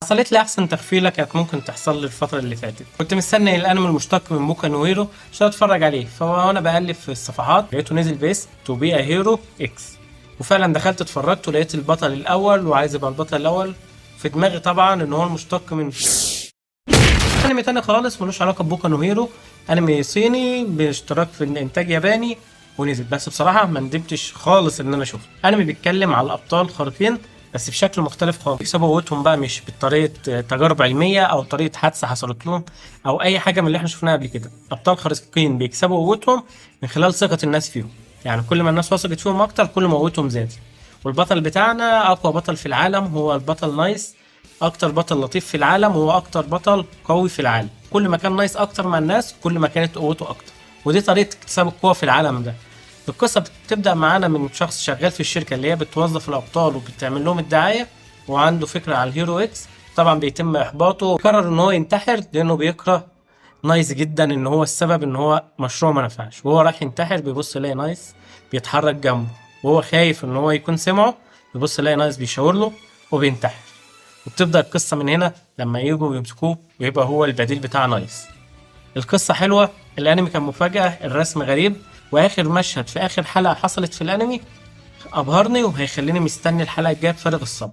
حصلت لي احسن تغفيله كانت ممكن تحصل لي الفتره اللي فاتت. كنت مستني الانمي المشتق من بوكا نو هيرو عشان اتفرج عليه، فانا بقلب في الصفحات لقيته نزل باسم تو بي ا هيرو اكس، وفعلا دخلت اتفرجت ولقيت البطل الاول وعايز يبقى البطل الاول. في دماغي طبعا ان هو المشتق من انمي تاني خالص ملوش علاقه ببوكا نو هيرو، انمي صيني باشتراك في الانتاج ياباني ونزل، بس بصراحه ما ندمتش خالص ان انا شفته. انمي بيتكلم على الابطال خارقين بس بشكل مختلف خالص، بيكسبوا قوتهم بقى مش بطريقه تجارب علميه او طريقه حادثه حصلت لهم او اي حاجه من اللي احنا شفناها قبل كده. ابطال خارقين بيكسبوا قوتهم من خلال ثقه الناس فيهم، يعني كل ما الناس وثقت فيهم اكتر كل ما قوتهم زادت. والبطل بتاعنا اقوى بطل في العالم هو البطل نايس، اكتر بطل لطيف في العالم، وهو اكتر بطل قوي في العالم. كل ما كان نايس اكتر مع الناس كل ما كانت قوته اكتر، ودي طريقه اكتساب القوه في العالم ده. القصه بتبدا معانا من شخص شغال في الشركه اللي هي بتوظف الابطال وبتعمل لهم الدعايه، وعنده فكره على الهيرو اكس. طبعا بيتم احباطه وقرر ان هو ينتحر لانه بيكره نايس جدا، ان هو السبب ان هو مشروع ما نفعش، وهو راح ينتحر بيبص يلاقي نايس بيتحرك جنبه، وهو خايف ان هو يكون سمعه، بيبص يلاقي نايس بيشاور له وبينتحر. وبتبدأ القصة من هنا لما يجوا يمسكوه ويبقى هو البديل بتاع نايس. القصة حلوة، الأنمي كان مفاجأة، الرسم غريب، وآخر مشهد في آخر حلقة حصلت في الأنمي أبهرني وهيخليني مستني الحلقة الجاية بفارغ الصبر.